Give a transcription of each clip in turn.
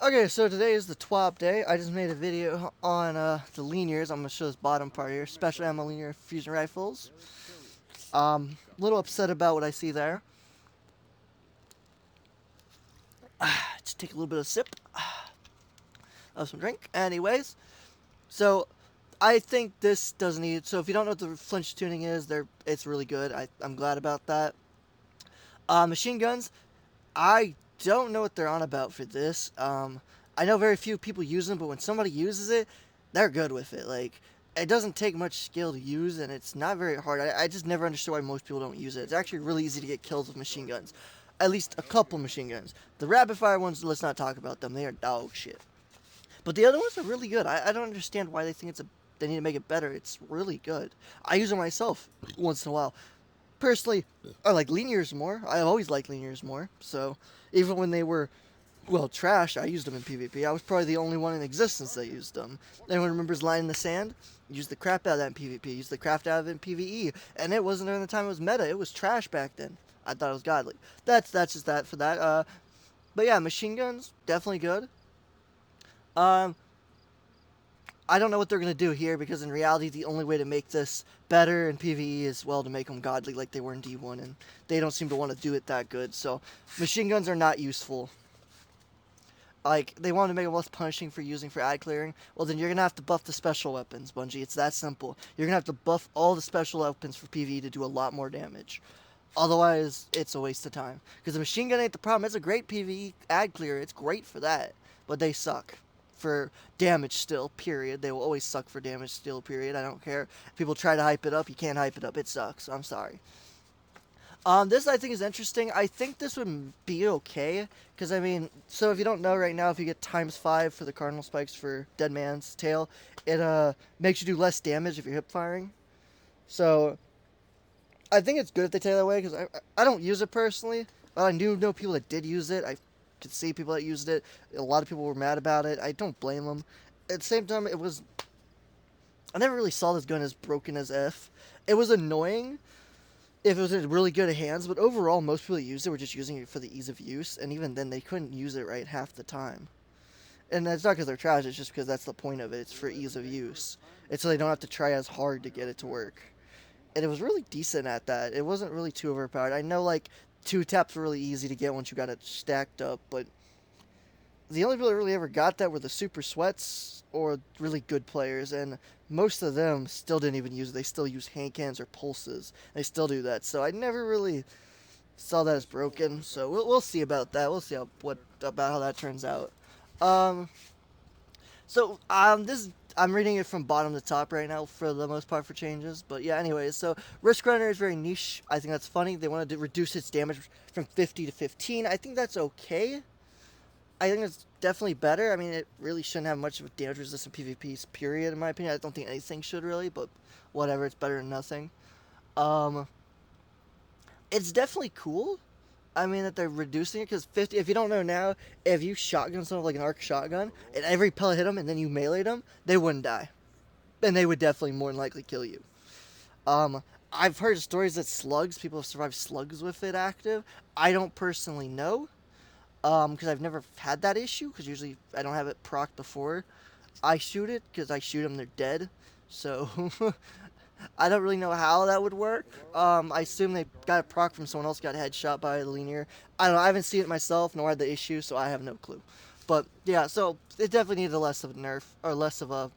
Okay, so today is the Twab day. I just made a video on the linears. I'm going to show this bottom part here. Special ammo linear fusion rifles. A little upset about what I see there. Just take a little bit of sip of some drink. Anyways, so I think this doesn't need... So if you don't know what the flinch tuning is, it's really good. I'm glad about that. Machine guns, I don't know what they're on about for this. I know very few people use them, but when somebody uses it, they're good with it. Like, it doesn't take much skill to use, and it's not very hard. I just never understood why most people don't use it. It's actually really easy to get kills with machine guns. At least a couple machine guns. The rapid fire ones, let's not talk about them. They are dog shit. But the other ones are really good. I don't understand why they think they need to make it better. It's really good. I use it myself once in a while. Personally, I like linears more. I've always liked linears more. So even when they were, well, trash, I used them in PvP. I was probably the only one in existence that used them. Anyone remembers Line in the Sand? Used the crap out of that in PvP. Used the crap out of it in PvE. And it wasn't during the time it was meta. It was trash back then. I thought it was godly. That's just that for that. But yeah, machine guns, definitely good. I don't know what they're going to do here, because in reality, the only way to make this better in PvE is, well, to make them godly like they were in D1, and they don't seem to want to do it that good, so machine guns are not useful. Like, they want to make them less punishing for using for ad clearing. Well, then you're going to have to buff the special weapons, Bungie. It's that simple. You're going to have to buff all the special weapons for PvE to do a lot more damage. Otherwise, it's a waste of time. Because the machine gun ain't the problem. It's a great PvE ad clear. It's great for that. But they suck for damage still, period. They will always suck for damage still, period. I don't care. If people try to hype it up, you can't hype it up. It sucks. I'm sorry. This I think is interesting. I think this would be okay, because I mean, so if you don't know right now, if you get ×5 for the cardinal spikes for Dead Man's Tail, it makes you do less damage if you're hip firing. So I think it's good if they take it that way, because I don't use it personally, but I do know people that did use it. I could see people that used it. A lot of people were mad about it. I don't blame them. At the same time, I never really saw this gun as broken as F. It was annoying if it was in really good hands, but overall, most people that used it were just using it for the ease of use, and even then, they couldn't use it right half the time. And that's not because they're trash, it's just because that's the point of it. It's for ease of use. It's so they don't have to try as hard to get it to work. And it was really decent at that. It wasn't really too overpowered. I know, like, 2 taps were really easy to get once you got it stacked up, but the only people that really ever got that were the super sweats or really good players, and most of them still didn't even use it. They still use hand cannons or pulses. They still do that, so I never really saw that as broken. So we'll see about that. We'll see about how that turns out. This I'm reading it from bottom to top right now for the most part for changes. But yeah, anyways, so Risk Runner is very niche. I think that's funny. They wanted to reduce its damage from 50 to 15. I think that's okay. I think it's definitely better. I mean, it really shouldn't have much of a damage resistant PvPs, period, in my opinion. I don't think anything should really, but whatever, it's better than nothing. It's definitely cool. I mean, that they're reducing it, because 50, if you don't know now, if you shotgun someone like an arc shotgun, and every pellet hit them, and then you meleeed them, they wouldn't die. And they would definitely more than likely kill you. I've heard stories that people have survived slugs with it active. I don't personally know, because I've never had that issue, because usually I don't have it procced before I shoot it, because I shoot them, they're dead. So, I don't really know how that would work. I assume they got a proc from someone else, got headshot by the linear. I don't know, I haven't seen it myself, nor had the issue, so I have no clue. But, yeah, so it definitely needed less of a nerf, or less of a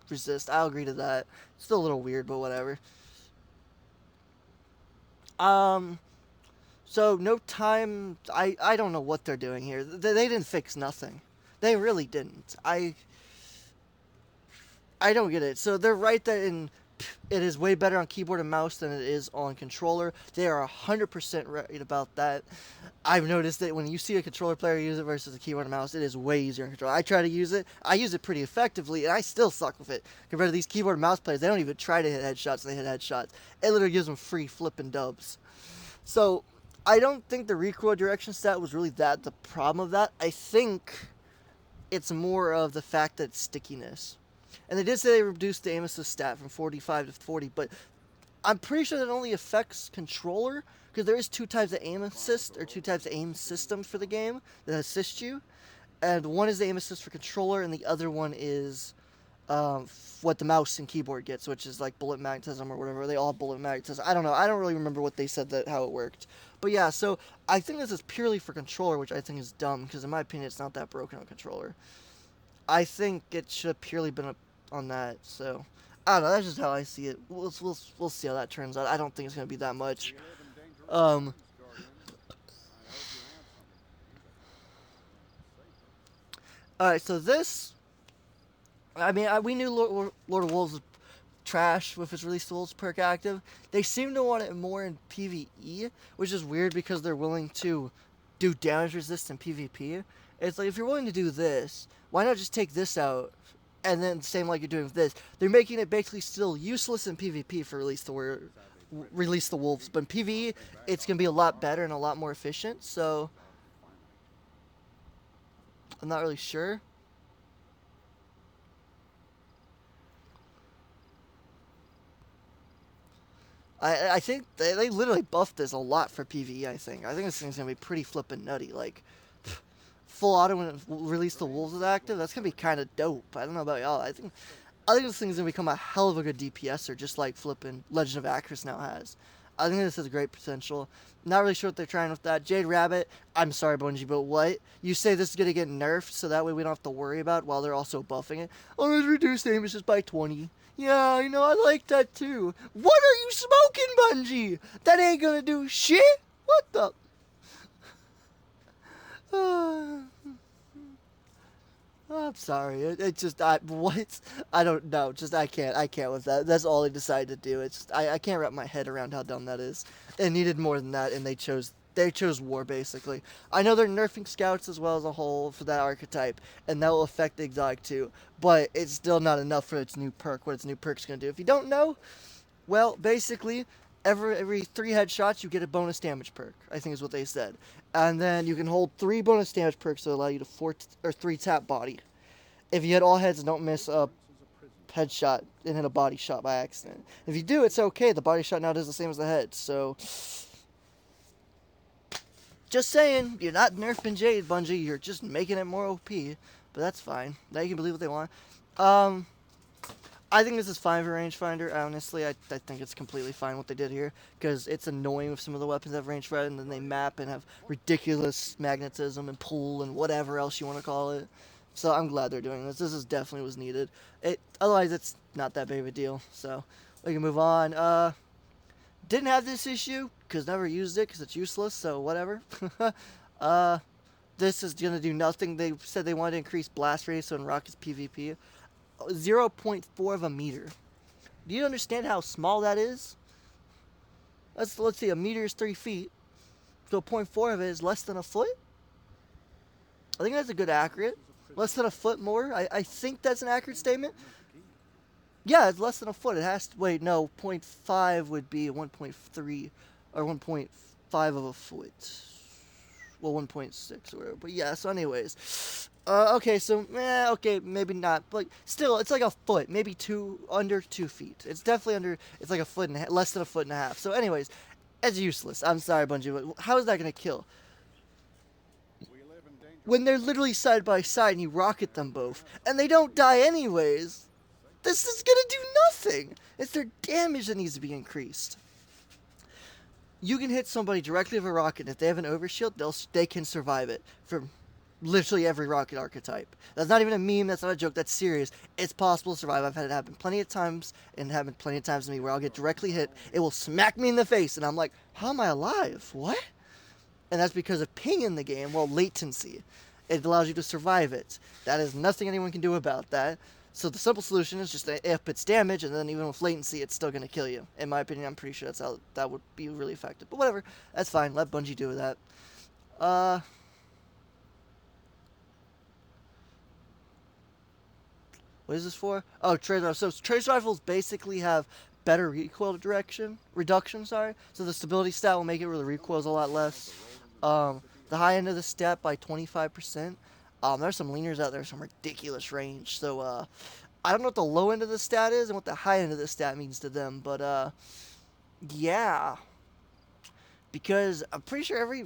resist. I'll agree to that. Still a little weird, but whatever. So, no time, I don't know what they're doing here. They didn't fix nothing. They really didn't. I don't get it. So, they're right that it is way better on keyboard and mouse than it is on controller. They are 100% right about that. I've noticed that when you see a controller player use it versus a keyboard and mouse, it is way easier on controller. I try to use it. I use it pretty effectively, and I still suck with it. Compared to these keyboard and mouse players, they don't even try to hit headshots, and they hit headshots. It literally gives them free flipping dubs. So, I don't think the recoil direction stat was really the problem of that. I think it's more of the fact that it's stickiness. And they did say they reduced the aim assist stat from 45 to 40, but I'm pretty sure that only affects controller, because there is 2 types of aim assist, or 2 types of aim systems for the game that assist you. and one is the aim assist for controller, and the other one is what the mouse and keyboard gets, which is like bullet magnetism or whatever. They all have bullet magnetism. I don't know. I don't really remember what they said that how it worked. But yeah, so I think this is purely for controller, which I think is dumb because in my opinion it's not that broken on controller. I think it should have purely been on that. So I don't know. That's just how I see it. We'll see how that turns out. I don't think it's gonna be that much. Um. All right. So this. I mean, we knew Lord of Wolves was trash with its release tools perk active. They seem to want it more in PvE, which is weird because they're willing to do damage resist in PvP. It's like if you're willing to do this, why not just take this out and then same like you're doing with this? They're making it basically still useless in PvP for release the wolves, but in PvE it's gonna be a lot better and a lot more efficient. So I'm not really sure. I think they literally buffed this a lot for PvE, I think this thing's going to be pretty flippin' nutty. Like, full auto when it release the Wolves is active, that's going to be kind of dope. I don't know about y'all. I think this thing's going to become a hell of a good DPSer, just like flippin' Legend of Acris now has. I think this has great potential. Not really sure what they're trying with that. Jade Rabbit, I'm sorry, Bungie, but what? You say this is going to get nerfed, so that way we don't have to worry about it while they're also buffing it? Oh, it's reduced aim assist by 20. Yeah, you know, I like that too. What are you smoking, Bungie? That ain't gonna do shit. What the? I'm sorry. It just, what? I don't know. Just, I can't with that. That's all they decided to do. It's just, I can't wrap my head around how dumb that is. It needed more than that, and they chose war, basically. I know they're nerfing scouts as well as a whole for that archetype, and that will affect the exotic too, but it's still not enough for its new perk, what its new perk's going to do. If you don't know, well, basically, every 3 headshots, you get a bonus damage perk, I think is what they said. And then you can hold 3 bonus damage perks that allow you to 3 tap body. If you hit all heads and don't miss a headshot and hit a body shot by accident. If you do, it's okay. The body shot now does the same as the head, so just saying, you're not nerfing Jade, Bungie. You're just making it more OP. But that's fine. Now you can believe what they want. I think this is fine for rangefinder. Honestly, I think it's completely fine what they did here. Because it's annoying with some of the weapons that have rangefinder and then they map and have ridiculous magnetism and pull and whatever else you want to call it. So I'm glad they're doing this. This is definitely was needed. Otherwise, it's not that big of a deal. So we can move on. Didn't have this issue because never used it because it's useless, so whatever. This is going to do nothing. They said they wanted to increase blast radius on rockets PvP. 0.4 of a meter. Do you understand how small that is? Let's see, a meter is 3 feet. So 0.4 of it is less than a foot? I think that's a good accurate. Less than a foot more? I think that's an accurate statement. Yeah, it's less than a foot. It has to, wait, no, 0.5 would be 1.3 or 1.5 of a foot. Well, 1.6 or whatever. But yeah, so anyways. Okay, so, okay, maybe not. But still, it's like a foot. Maybe under 2 feet. It's definitely under, it's like a foot and less than a foot and a half. So anyways, it's useless. I'm sorry, Bungie, but how is that going to kill? When they're literally side by side and you rocket them both. And they don't die anyways. This is gonna do nothing. It's their damage that needs to be increased. You can hit somebody directly with a rocket, and if they have an overshield, they can survive it from literally every rocket archetype. That's not even a meme. That's not a joke. That's serious. It's possible to survive. I've had it happen plenty of times, and happened plenty of times to me where I'll get directly hit. It will smack me in the face, and I'm like, how am I alive? What? And that's because of ping in the game. Well, latency. It allows you to survive it. That is nothing anyone can do about that. So the simple solution is just up its damage, and then even with latency, it's still going to kill you. In my opinion, I'm pretty sure that's how that would be really effective. But whatever, that's fine. Let Bungie do that. What is this for? Oh, tracer rifles. So tracer rifles basically have better recoil reduction. So the stability stat will make it where the recoil's a lot less. The high end of the stat by 25%. There's some leaners out there, some ridiculous range. So, I don't know what the low end of the stat is and what the high end of the stat means to them. But, yeah. Because I'm pretty sure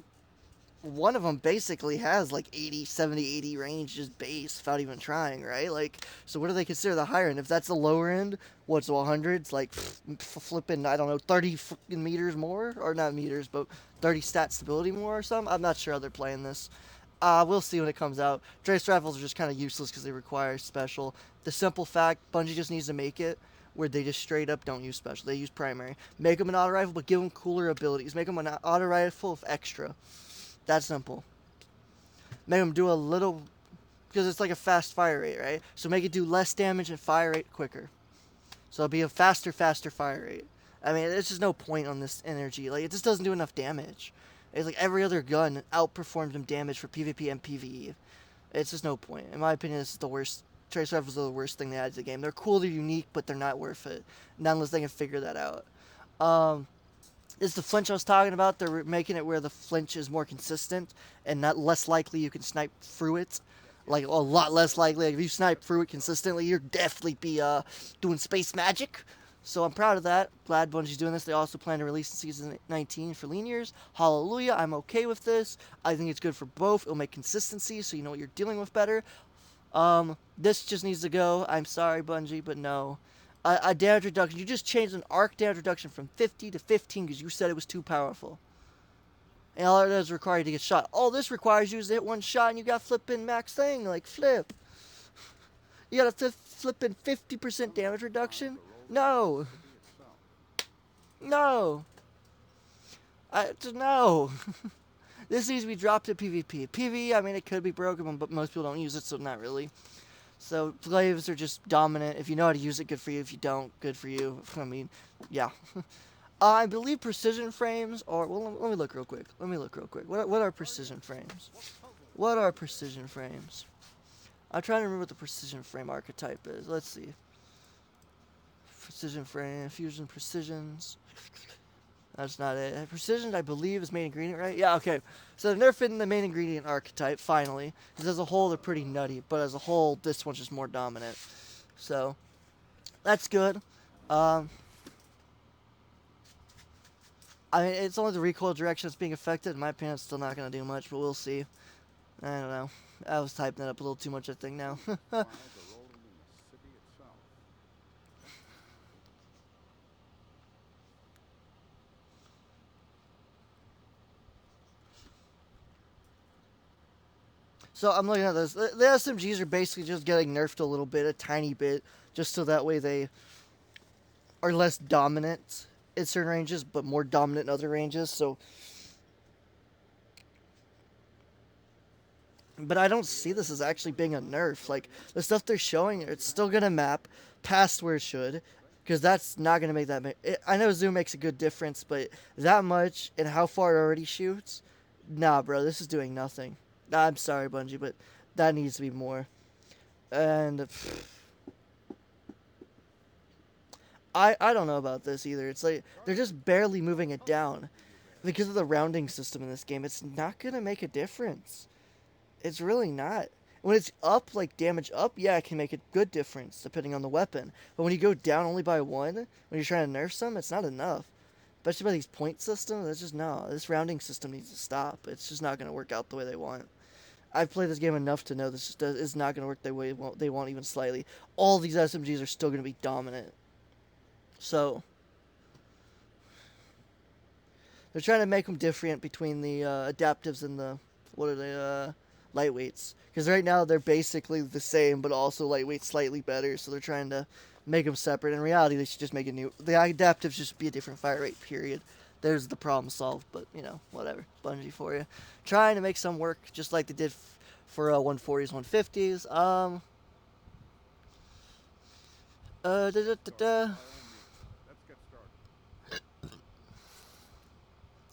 one of them basically has like 80, 70, 80 range just base without even trying, right? Like, so what do they consider the higher end? If that's the lower end, what's 100? It's like flipping, I don't know, 30 fucking meters more? Or not meters, but 30 stat stability more or something? I'm not sure how they're playing this. We'll see when it comes out. Trace rifles are just kind of useless because they require special. The simple fact, Bungie just needs to make it where they just straight up don't use special. They use primary. Make them an auto rifle, but give them cooler abilities. Make them an auto rifle with extra. That simple. Make them do a little, because it's like a fast fire rate, right? So make it do less damage and fire rate quicker. So it'll be a faster fire rate. I mean, there's just no point on this energy. Like, it just doesn't do enough damage. It's like every other gun outperforms them damage for PvP and PvE. It's just no point. In my opinion, this is the worst. Trace rifles are the worst thing they add to the game. They're cool, they're unique, but they're not worth it. Not unless they can figure that out. Is the flinch I was talking about. They're making it where the flinch is more consistent and not less likely you can snipe through it. Like, a lot less likely. Like, if you snipe through it consistently, you'll definitely be doing space magic. So I'm proud of that. Glad Bungie's doing this. They also plan to release in Season 19 for lean years. Hallelujah. I'm okay with this. I think it's good for both. It'll make consistency so you know what you're dealing with better. This just needs to go. I'm sorry, Bungie, but no. A damage reduction. You just changed an arc damage reduction from 50 to 15 because you said it was too powerful. And all it does require you to get shot. All this requires you to hit one shot and you got flipping max thing. Like, flip. You got a flipping 50% damage reduction? No. No. No. This needs to be dropped to PvP. PvE, I mean, it could be broken, but most people don't use it, so not really. So, glaives are just dominant. If you know how to use it, good for you. If you don't, good for you. I mean, yeah. I believe precision frames are... Well, let me look real quick. What are precision frames? What are precision frames? I'm trying to remember what the precision frame archetype is. Let's see. Precision frame, fusion precisions. That's not it. Precision, I believe, is main ingredient, right? Yeah, okay. So they're fitting the main ingredient archetype, finally. Because as a whole, they're pretty nutty. But as a whole, this one's just more dominant. So, that's good. I mean, it's only the recoil direction that's being affected. In my opinion, it's still not going to do much, but we'll see. I don't know. I was typing that up a little too much, I think, now. So I'm looking at this. The SMGs are basically just getting nerfed a little bit, a tiny bit, just so that way they are less dominant in certain ranges, but more dominant in other ranges. So, but I don't see this as actually being a nerf. Like, the stuff they're showing, it's still gonna map past where it should, because that's not gonna make that. I know zoom makes a good difference, but that much and how far it already shoots, nah, bro, this is doing nothing. I'm sorry, Bungie, but that needs to be more. And I don't know about this either. It's like they're just barely moving it down because of the rounding system in this game. It's not gonna make a difference. It's really not. When it's up, like damage up, yeah, it can make a good difference depending on the weapon. But when you go down only by one, when you're trying to nerf some, it's not enough. Especially by these point systems, it's just no. This rounding system needs to stop. It's just not gonna work out the way they want. I've played this game enough to know this just is not going to work the way they want even slightly. All these SMGs are still going to be dominant. So, they're trying to make them different between the adaptives and the, what are they, lightweights. Because right now they're basically the same, but also lightweight slightly better. So they're trying to make them separate. In reality, they should just make a new... The adaptives just be a different fire rate, period. There's the problem solved, but, you know, whatever. Bungie for you. Trying to make some work, just like they did for 140s, 150s.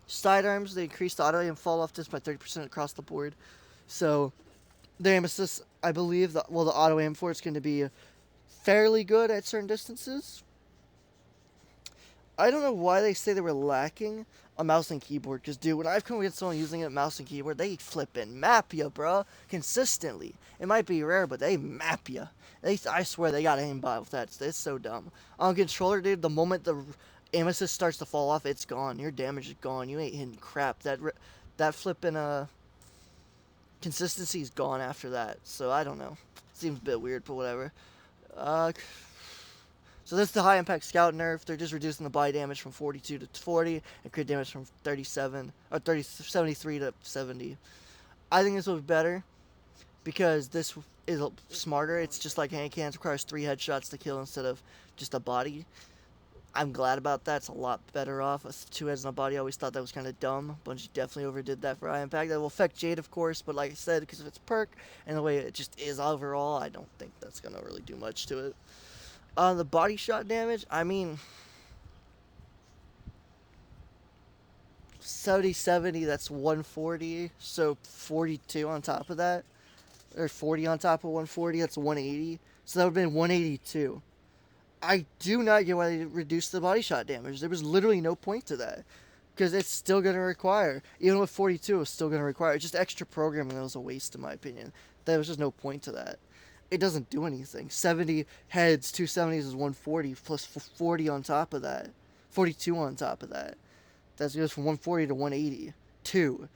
Sidearms, they increased the auto aim fall off just by 30% across the board. So, the aim assist, I believe, the auto aim for it's going to be fairly good at certain distances. I don't know why they say they were lacking a mouse and keyboard. Because, dude, when I've come against someone using a mouse and keyboard, they flippin' map ya, bro. Consistently. It might be rare, but they map ya. I swear they got aimbot with that. It's so dumb. On controller, dude, the moment the aim assist starts to fall off, it's gone. Your damage is gone. You ain't hitting crap. That flippin', Consistency's gone after that, so I don't know. Seems a bit weird, but whatever. Uh, so this is the high impact scout nerf. They're just reducing the body damage from 42 to 40 and crit damage from 73 to 70. I think this will be better because this is smarter. It's just like hand cannons, requires 3 headshots to kill instead of just a body. I'm glad about that. It's a lot better off. 2 heads in a body, I always thought that was kind of dumb. Bungie definitely overdid that for high impact. That will affect Jade, of course, but like I said, because of its perk and the way it just is overall, I don't think that's going to really do much to it. The body shot damage, I mean, 70, that's 140, so 42 on top of that, or 40 on top of 140, that's 180, so that would have been 182. I do not get why they reduced the body shot damage. There was literally no point to that, because it's still going to require, even with 42, it was still going to require, just extra programming that was a waste in my opinion. There was just no point to that. It doesn't do anything. 70 heads, 270s is 140, plus 40 on top of that. 42 on top of that. That goes from 140 to 180. 2.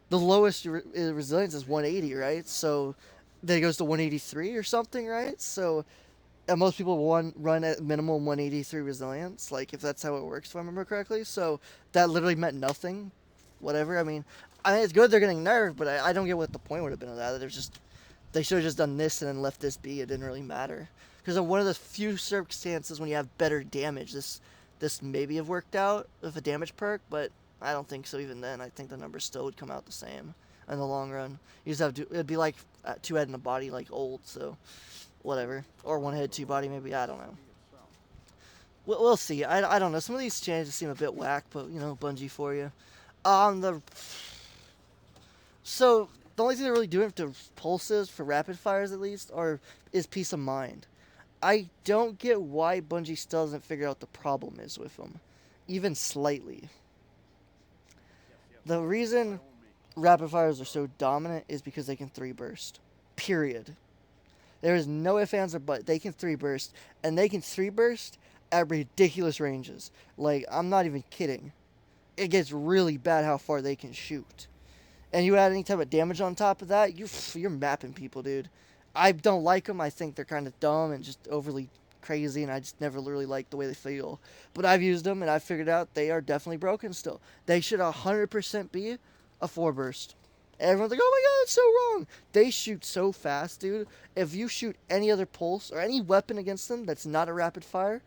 The lowest resilience is 180, right? So then it goes to 183 or something, right? So most people run at minimum 183 resilience, like if that's how it works, if I remember correctly. So that literally meant nothing. Whatever. I mean, it's good they're getting nerfed, but I don't get what the point would have been of that. There's just... They should have just done this and then left this be. It didn't really matter. Because in one of the few circumstances when you have better damage, this maybe have worked out with a damage perk, but I don't think so even then. I think the numbers still would come out the same in the long run. You just have to, it'd be like 2 head in a body like old, so whatever. Or 1 head, 2 body maybe, I don't know. We'll see. I don't know. Some of these changes seem a bit whack, but, you know, Bungie for you. So... The only thing they're really doing to pulses, for rapid fires at least, is peace of mind. I don't get why Bungie still doesn't figure out the problem is with them, even slightly. The reason rapid fires are so dominant is because they can 3 burst. Period. There is no ifs, ands, or buts. They can 3 burst, and they can 3 burst at ridiculous ranges. Like, I'm not even kidding. It gets really bad how far they can shoot. And you add any type of damage on top of that, you're mapping people, dude. I don't like them. I think they're kind of dumb and just overly crazy, and I just never really like the way they feel. But I've used them, and I've figured out they are definitely broken still. They should 100% be a 4 burst. Everyone's like, oh my god, it's so wrong. They shoot so fast, dude. If you shoot any other pulse or any weapon against them that's not a rapid fire,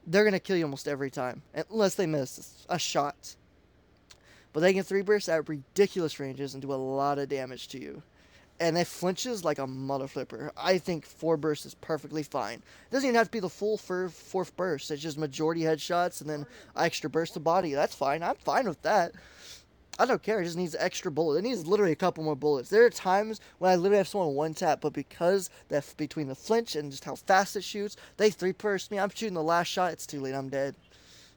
they're going to kill you almost every time. Unless they miss a shot. But they can 3 burst at ridiculous ranges and do a lot of damage to you. And it flinches like a mother flipper. I think 4 bursts is perfectly fine. It doesn't even have to be the full 4th burst. It's just majority headshots and then extra burst of body. That's fine. I'm fine with that. I don't care. It just needs extra bullets. It needs literally a couple more bullets. There are times when I literally have someone one tap, but because that between the flinch and just how fast it shoots, they 3 burst me. I'm shooting the last shot. It's too late. I'm dead.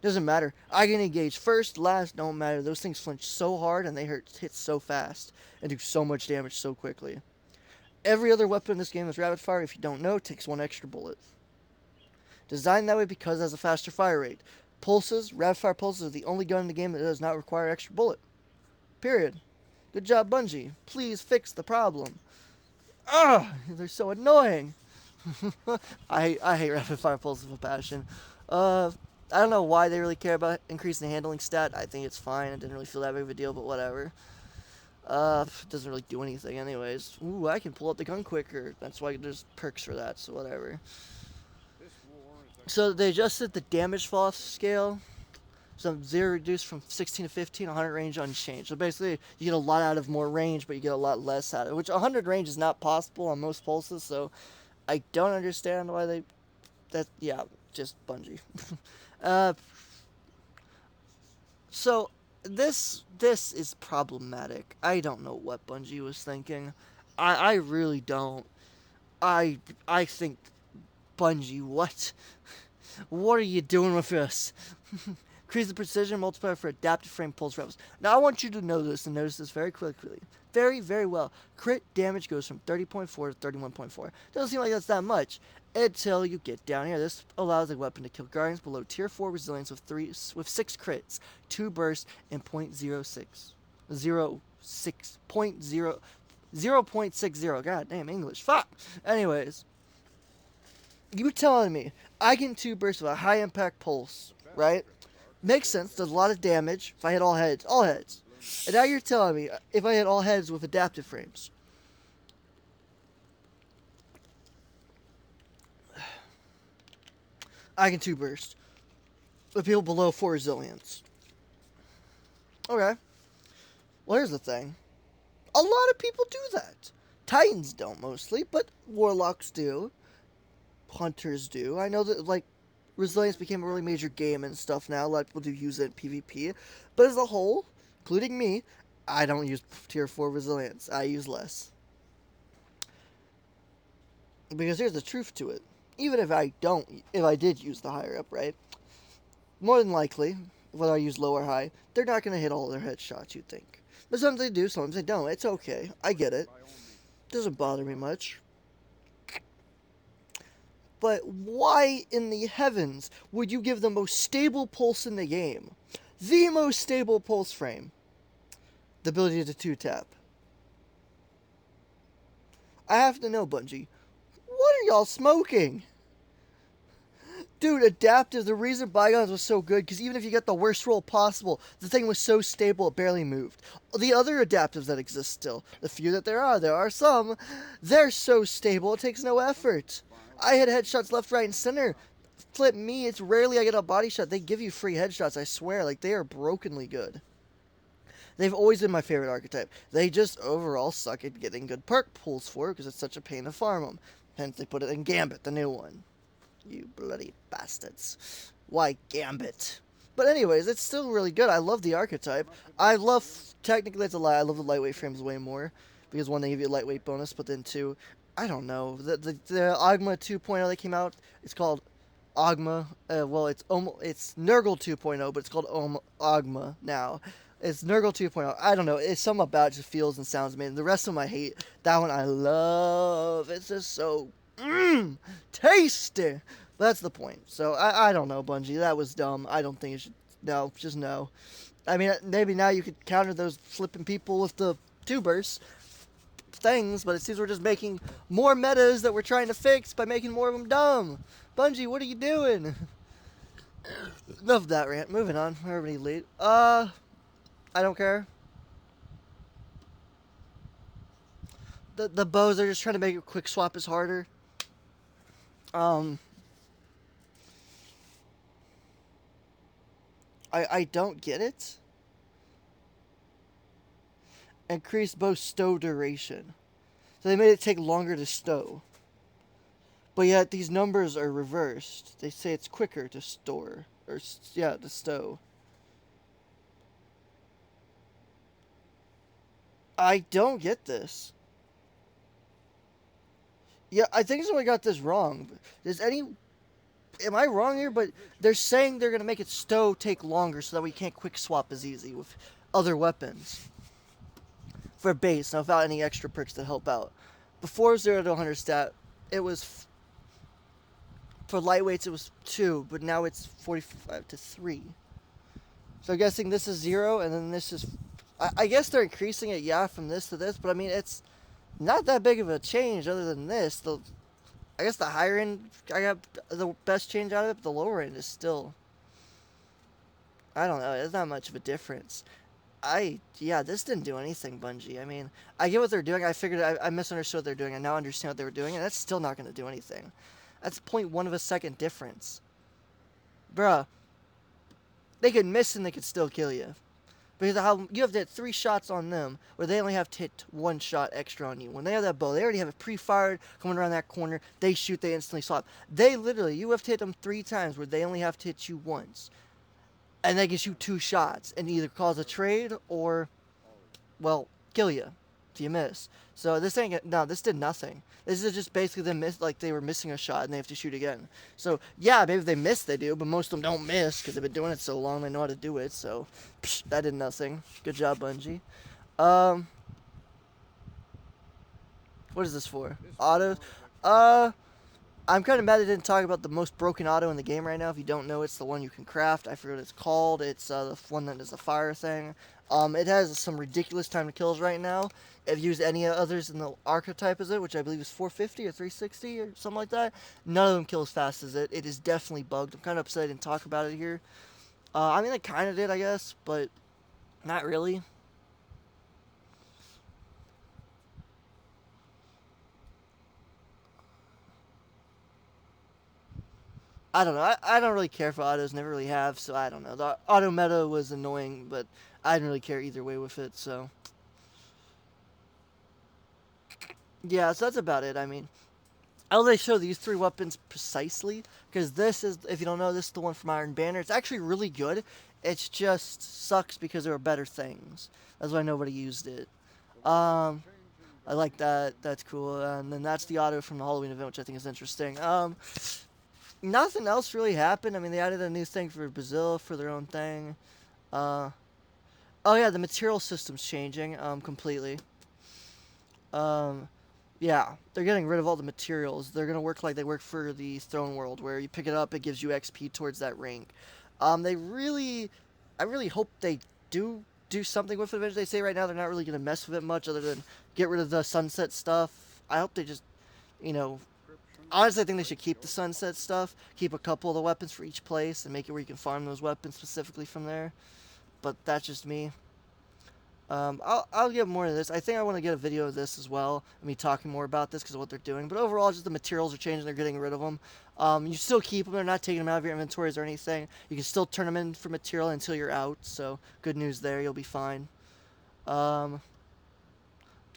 Doesn't matter. I can engage first, last, don't matter. Those things flinch so hard and they hit so fast and do so much damage so quickly. Every other weapon in this game is rapid fire. If you don't know, takes 1 extra bullet. Designed that way because it has a faster fire rate. Pulses, rapid fire pulses are the only gun in the game that does not require extra bullet. Period. Good job, Bungie. Please fix the problem. Ugh, they're so annoying. I hate rapid fire pulses with a passion. I don't know why they really care about increasing the handling stat. I think it's fine. I didn't really feel that big of a deal, but whatever. It doesn't really do anything anyways. Ooh, I can pull up the gun quicker. That's why there's perks for that, so whatever. So they adjusted the damage fall scale. So 0 reduced from 16 to 15, 100 range unchanged. So basically, you get a lot out of more range, but you get a lot less out of it. Which 100 range is not possible on most pulses, so I don't understand why they... Yeah, just Bungie. So this is problematic. I don't know what Bungie was thinking. I really don't. I think Bungie, what are you doing with this? Increase the precision multiplier for adaptive frame pulse revels. Now I want you to know this and notice this very quickly. Very, very well. Crit damage goes from 30.4 to 31.4. Doesn't seem like that's that much until you get down here. This allows the weapon to kill guardians below tier 4 resilience with 6 crits, 2 bursts, and .06. 0.0 0.60. God damn English. Fuck. Anyways, you telling me I can two burst with a high impact pulse, right? Makes sense. Does a lot of damage. If I hit all heads, all heads. And now you're telling me if I hit all heads with adaptive frames, I can two burst with people below 4 resilience. Okay. Well, here's the thing. A lot of people do that. Titans don't mostly, but warlocks do. Hunters do. I know that, like, resilience became a really major game and stuff now. A lot of people do use it in PvP. But as a whole, including me, I don't use tier 4 resilience. I use less. Because here's the truth to it. Even if I did use the higher up, right? More than likely, whether I use low or high, they're not going to hit all their headshots, you'd think. But sometimes they do, sometimes they don't. It's okay. I get it. Doesn't bother me much. But why in the heavens would you give the most stable pulse in the game? The most stable pulse frame. The ability to 2-tap. I have to know, Bungie. What are y'all smoking? Dude, adaptive, the reason Bygones was so good, because even if you get the worst roll possible, the thing was so stable it barely moved. The other adaptives that exist still, the few that there are some, they're so stable it takes no effort. I hit headshots left, right, and center. Flip me, it's rarely I get a body shot. They give you free headshots, I swear. Like, they are brokenly good. They've always been my favorite archetype. They just overall suck at getting good perk pulls for it, because it's such a pain to farm them. Hence, they put it in Gambit, the new one. You bloody bastards. Why Gambit? But anyways, it's still really good. I love the archetype. Technically it's a lie, I love the lightweight frames way more. Because one, they give you a lightweight bonus, but then two, I don't know. The Ogma 2.0 that came out, it's called Ogma. Well, it's Nurgle 2.0, but it's called Ogma now. It's Nurgle 2.0. I don't know. It's something about it just feels and sounds amazing. The rest of them I hate. That one I love. It's just so tasty. That's the point. So, I don't know, Bungie. That was dumb. I don't think it should... No, just no. I mean, maybe now you could counter those flipping people with the tubers things, but it seems we're just making more metas that we're trying to fix by making more of them dumb. Bungie, what are you doing? Enough of that rant. Moving on. Everybody lead. I don't care. The bows, they're just trying to make it quick swap is harder. I don't get it. Increased bow stow duration. So they made it take longer to stow. But yet these numbers are reversed. They say it's quicker to store. Or, yeah, to stow. I don't get this. Yeah, I think someone got this wrong. Am I wrong here? But they're saying they're going to make it stow take longer so that we can't quick swap as easy with other weapons. For base, now without any extra perks that help out. Before 0 to 100 stat, it was... For lightweights, it was 2, but now it's 45 to 3. So I'm guessing this is 0, and then this is... I guess they're increasing it, yeah, from this to this, but I mean, it's not that big of a change other than this. I guess the higher end, I got the best change out of it, but the lower end is still... I don't know, it's not much of a difference. Yeah, this didn't do anything, Bungie. I mean, I get what they're doing. I figured I misunderstood what they're doing. I now understand what they were doing, and that's still not going to do anything. That's 0.1 of a second difference. Bruh. They could miss and they could still kill you. Because how you have to hit 3 shots on them, where they only have to hit 1 shot extra on you. When they have that bow, they already have it pre-fired, coming around that corner, they shoot, they instantly swap. They literally, you have to hit them 3 times, where they only have to hit you once. And they can shoot 2 shots, and either cause a trade, or, well, kill you, if you miss. So this did nothing. This is just basically them they were missing a shot, and they have to shoot again. So, yeah, maybe if they miss, they do, but most of them don't miss, because they've been doing it so long, they know how to do it, so, that did nothing. Good job, Bungie. What is this for? Autos? I'm kind of mad they didn't talk about the most broken auto in the game right now. If you don't know, it's the one you can craft. I forget what it's called. It's the one that does the fire thing. It has some ridiculous time to kills right now. If you use any others in the archetype as it, which I believe is 450 or 360 or something like that, none of them kill as fast as it. It is definitely bugged. I'm kind of upset I didn't talk about it here. I mean, I kind of did, I guess, but not really. I don't know. I don't really care for autos. Never really have, so I don't know. The auto meta was annoying, but I didn't really care either way with it, so. Yeah, so that's about it. I mean, I'll they show these three weapons precisely, because this is, if you don't know, this is the one from Iron Banner. It's actually really good. It just sucks because there were better things. That's why nobody used it. Um, I like that. That's cool. And then that's the auto from the Halloween event, which I think is interesting. Nothing else really happened. I mean, they added a new thing for Brazil for their own thing. Uh, oh yeah, the material system's changing completely. Um, yeah, they're getting rid of all the materials. They're gonna work like they work for the Throne World, where you pick it up, it gives you XP towards that rank. They really, I really hope they do something with it. They say right now they're not really gonna mess with it much, other than get rid of the sunset stuff. I hope they just, you know, honestly, I think they should keep the sunset stuff. Keep a couple of the weapons for each place and make it where you can farm those weapons specifically from there. But that's just me. I'll get more of this. I think I want to get a video of this as well. Me talking more about this because of what they're doing. But overall, just the materials are changing. They're getting rid of them. You still keep them. They're not taking them out of your inventories or anything. You can still turn them in for material until you're out. So good news there. You'll be fine. Um,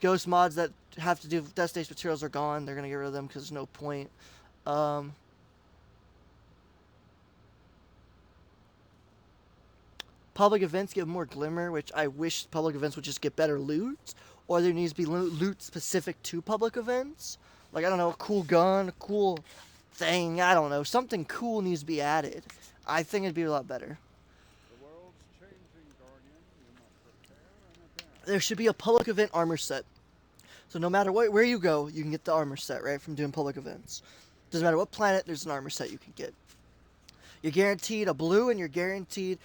Ghost mods that have to do with destination materials are gone. They're gonna get rid of them because there's no point. Um, Public events give more glimmer, which I wish public events would just get better loot, or there needs to be loot specific to public events. Like, I don't know, a cool gun, a cool thing, I don't know, something cool needs to be added. I think it'd be a lot better. The world's changing, Guardian. You must prepare and adapt. There should be a public event armor set. So no matter where you go, you can get the armor set, right, from doing public events. Doesn't matter what planet, there's an armor set you can get. You're guaranteed a blue, and you're guaranteed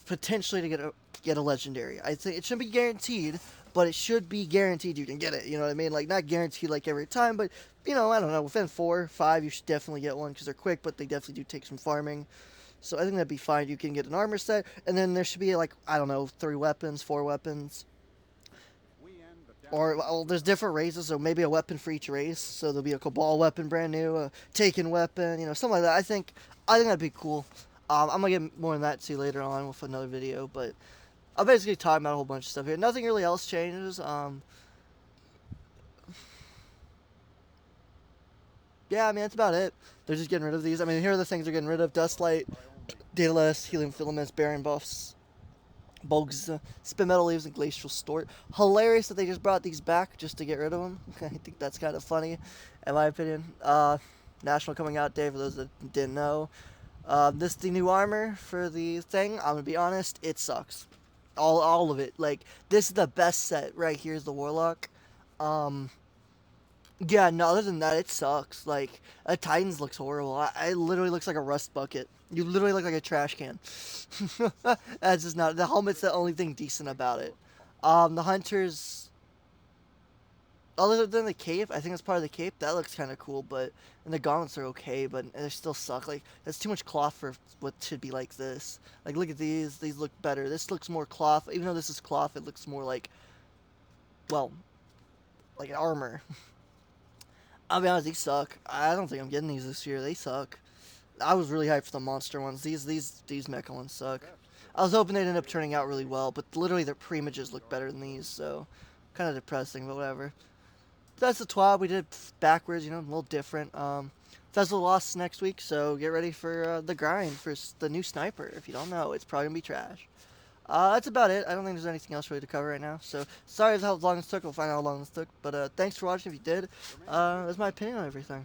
potentially to get a legendary. I think it shouldn't be guaranteed, but it should be guaranteed you can get it. You know what I mean? Like, not guaranteed like every time, but you know, I don't know. Within 4 or 5, you should definitely get one because they're quick, but they definitely do take some farming. So I think that'd be fine. You can get an armor set, and then there should be like, I don't know, 3 weapons, 4 weapons. Or, well, there's different races, so maybe a weapon for each race. So there'll be a Cabal weapon, brand new, a Taken weapon, you know, something like that. I think that'd be cool. I'm gonna get more on that too later on with another video, but I'm basically talking about a whole bunch of stuff here. Nothing really else changes. Yeah, I mean, that's about it. They're just getting rid of these. I mean, here are the things they're getting rid of: Dustlight, Daedalus, Helium Filaments, Baron buffs, Bugs, Spin Metal Leaves, and Glacial Stort. Hilarious that they just brought these back just to get rid of them. I think that's kind of funny, in my opinion. National Coming Out Day, for those that didn't know. This is the new armor for the thing. I'm gonna be honest, it sucks. All of it. Like, this is the best set right here is the Warlock. Yeah, no, other than that, it sucks. Like, a Titans looks horrible. I literally looks like a rust bucket. You literally look like a trash can. That's just not, the helmet's the only thing decent about it. The Hunters, other than the cape, I think it's part of the cape. That looks kind of cool, but and the gauntlets are okay, but they still suck. Like, that's too much cloth for what should be like this. Like, look at these. These look better. This looks more cloth. Even though this is cloth, it looks more like, well, like an armor. I'll be honest, these suck. I don't think I'm getting these this year. They suck. I was really hyped for the monster ones. These mecha ones suck. I was hoping they'd end up turning out really well, but literally their pre-images look better than these, so kind of depressing, but whatever. That's the Twab. We did backwards, you know, a little different. Festival Lost next week, so get ready for the grind for the new sniper. If you don't know, it's probably gonna be trash. That's about it. I don't think there's anything else really to cover right now. So sorry for how long this took. We'll find out how long this took. But thanks for watching if you did. That's my opinion on everything.